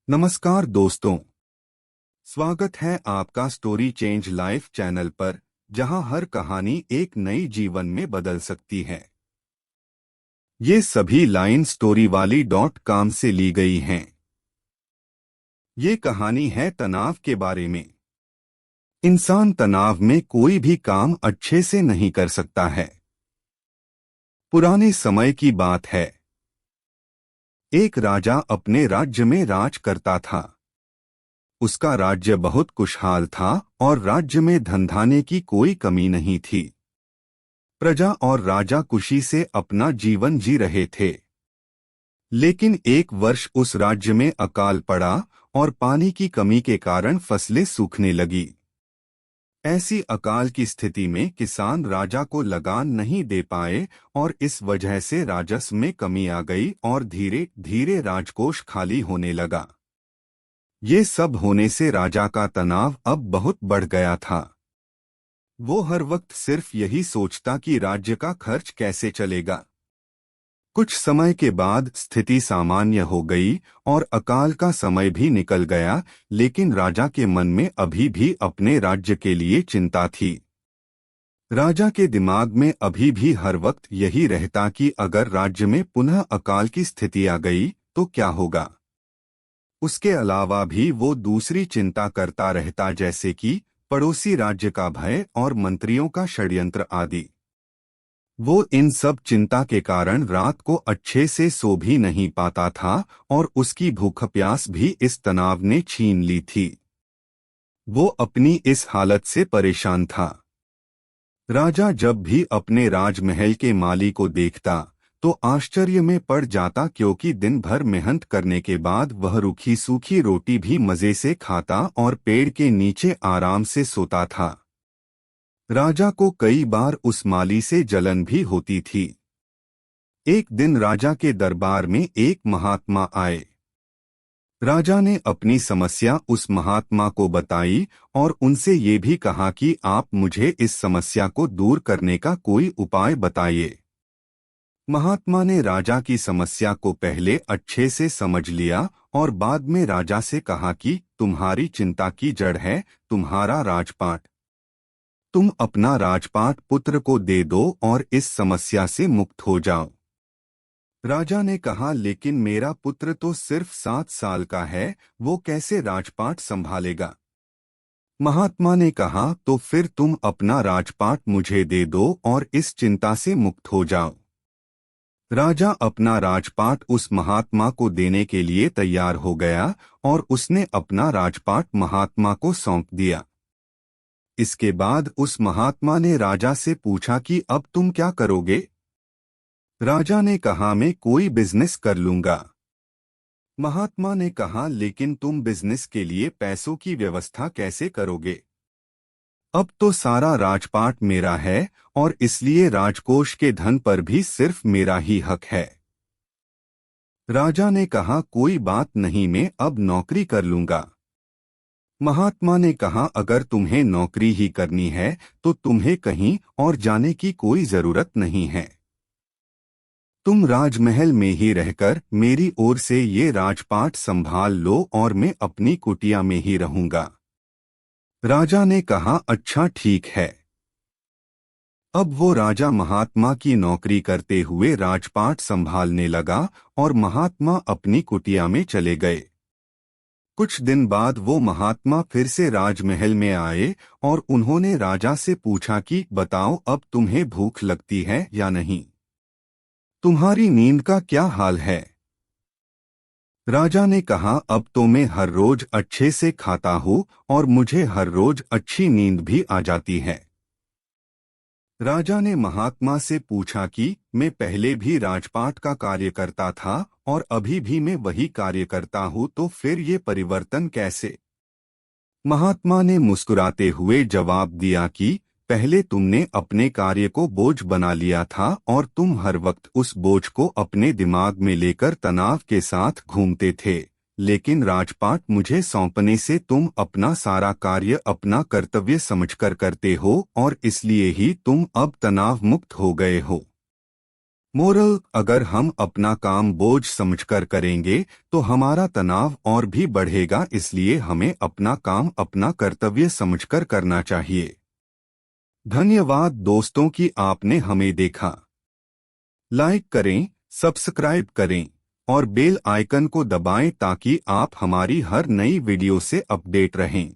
नमस्कार दोस्तों। स्वागत है आपका स्टोरी चेंज लाइफ चैनल पर, जहां हर कहानी एक नई जीवन में बदल सकती है। ये सभी लाइन storywali.com से ली गई हैं। ये कहानी है तनाव के बारे में। इंसान तनाव में कोई भी काम अच्छे से नहीं कर सकता है। पुराने समय की बात है। एक राजा अपने राज्य में राज करता था। उसका राज्य बहुत खुशहाल था और राज्य में धन-धान्य की कोई कमी नहीं थी। प्रजा और राजा खुशी से अपना जीवन जी रहे थे। लेकिन एक वर्ष उस राज्य में अकाल पड़ा और पानी की कमी के कारण फसलें सूखने लगी। ऐसी अकाल की स्थिति में किसान राजा को लगान नहीं दे पाए और इस वजह से राजस्व में कमी आ गई और धीरे धीरे राजकोष खाली होने लगा। ये सब होने से राजा का तनाव अब बहुत बढ़ गया था। वो हर वक्त सिर्फ यही सोचता कि राज्य का खर्च कैसे चलेगा। कुछ समय के बाद स्थिति सामान्य हो गई और अकाल का समय भी निकल गया, लेकिन राजा के मन में अभी भी अपने राज्य के लिए चिंता थी। राजा के दिमाग में अभी भी हर वक्त यही रहता कि अगर राज्य में पुनः अकाल की स्थिति आ गई तो क्या होगा। उसके अलावा भी वो दूसरी चिंता करता रहता, जैसे कि पड़ोसी राज्य का भय और मंत्रियों का षड्यंत्र आदि। वो इन सब चिंता के कारण रात को अच्छे से सो भी नहीं पाता था और उसकी भूख प्यास भी इस तनाव ने छीन ली थी। वो अपनी इस हालत से परेशान था। राजा जब भी अपने राजमहल के माली को देखता तो आश्चर्य में पड़ जाता, क्योंकि दिन भर मेहनत करने के बाद वह रूखी सूखी रोटी भी मजे से खाता और पेड़ के नीचे आराम से सोता था। राजा को कई बार उस माली से जलन भी होती थी। एक दिन राजा के दरबार में एक महात्मा आए। राजा ने अपनी समस्या उस महात्मा को बताई और उनसे ये भी कहा कि आप मुझे इस समस्या को दूर करने का कोई उपाय बताइए। महात्मा ने राजा की समस्या को पहले अच्छे से समझ लिया और बाद में राजा से कहा कि तुम्हारी चिंता की जड़ है तुम्हारा राजपाट। तुम अपना राजपाट पुत्र को दे दो और इस समस्या से मुक्त हो जाओ। राजा ने कहा, लेकिन मेरा पुत्र तो सिर्फ 7 साल का है, वो कैसे राजपाट संभालेगा। महात्मा ने कहा, तो फिर तुम अपना राजपाट मुझे दे दो और इस चिंता से मुक्त हो जाओ। राजा अपना राजपाट उस महात्मा को देने के लिए तैयार हो गया और उसने अपना राजपाट महात्मा को सौंप दिया। इसके बाद उस महात्मा ने राजा से पूछा कि अब तुम क्या करोगे। राजा ने कहा, मैं कोई बिजनेस कर लूंगा। महात्मा ने कहा, लेकिन तुम बिजनेस के लिए पैसों की व्यवस्था कैसे करोगे। अब तो सारा राजपाट मेरा है और इसलिए राजकोष के धन पर भी सिर्फ मेरा ही हक है। राजा ने कहा, कोई बात नहीं, मैं अब नौकरी कर लूंगा। महात्मा ने कहा, अगर तुम्हें नौकरी ही करनी है तो तुम्हें कहीं और जाने की कोई जरूरत नहीं है। तुम राजमहल में ही रहकर मेरी ओर से ये राजपाट संभाल लो और मैं अपनी कुटिया में ही रहूंगा। राजा ने कहा, अच्छा ठीक है। अब वो राजा महात्मा की नौकरी करते हुए राजपाट संभालने लगा और महात्मा अपनी कुटिया में चले गए। कुछ दिन बाद वो महात्मा फिर से राजमहल में आए और उन्होंने राजा से पूछा कि बताओ, अब तुम्हें भूख लगती है या नहीं। तुम्हारी नींद का क्या हाल है। राजा ने कहा, अब तो मैं हर रोज अच्छे से खाता हूँ और मुझे हर रोज अच्छी नींद भी आ जाती है। राजा ने महात्मा से पूछा कि मैं पहले भी राजपाट का कार्य करता था और अभी भी मैं वही कार्य करता हूँ, तो फिर ये परिवर्तन कैसे। महात्मा ने मुस्कुराते हुए जवाब दिया कि पहले तुमने अपने कार्य को बोझ बना लिया था और तुम हर वक्त उस बोझ को अपने दिमाग में लेकर तनाव के साथ घूमते थे, लेकिन राजपाट मुझे सौंपने से तुम अपना सारा कार्य अपना कर्तव्य समझकर करते हो और इसलिए ही तुम अब तनाव मुक्त हो गए हो। मोरल, अगर हम अपना काम बोझ समझकर करेंगे तो हमारा तनाव और भी बढ़ेगा, इसलिए हमें अपना काम अपना कर्तव्य समझकर करना चाहिए। धन्यवाद दोस्तों कि आपने हमें देखा। लाइक करें, सब्सक्राइब करें और बेल आइकन को दबाएं ताकि आप हमारी हर नई वीडियो से अपडेट रहें।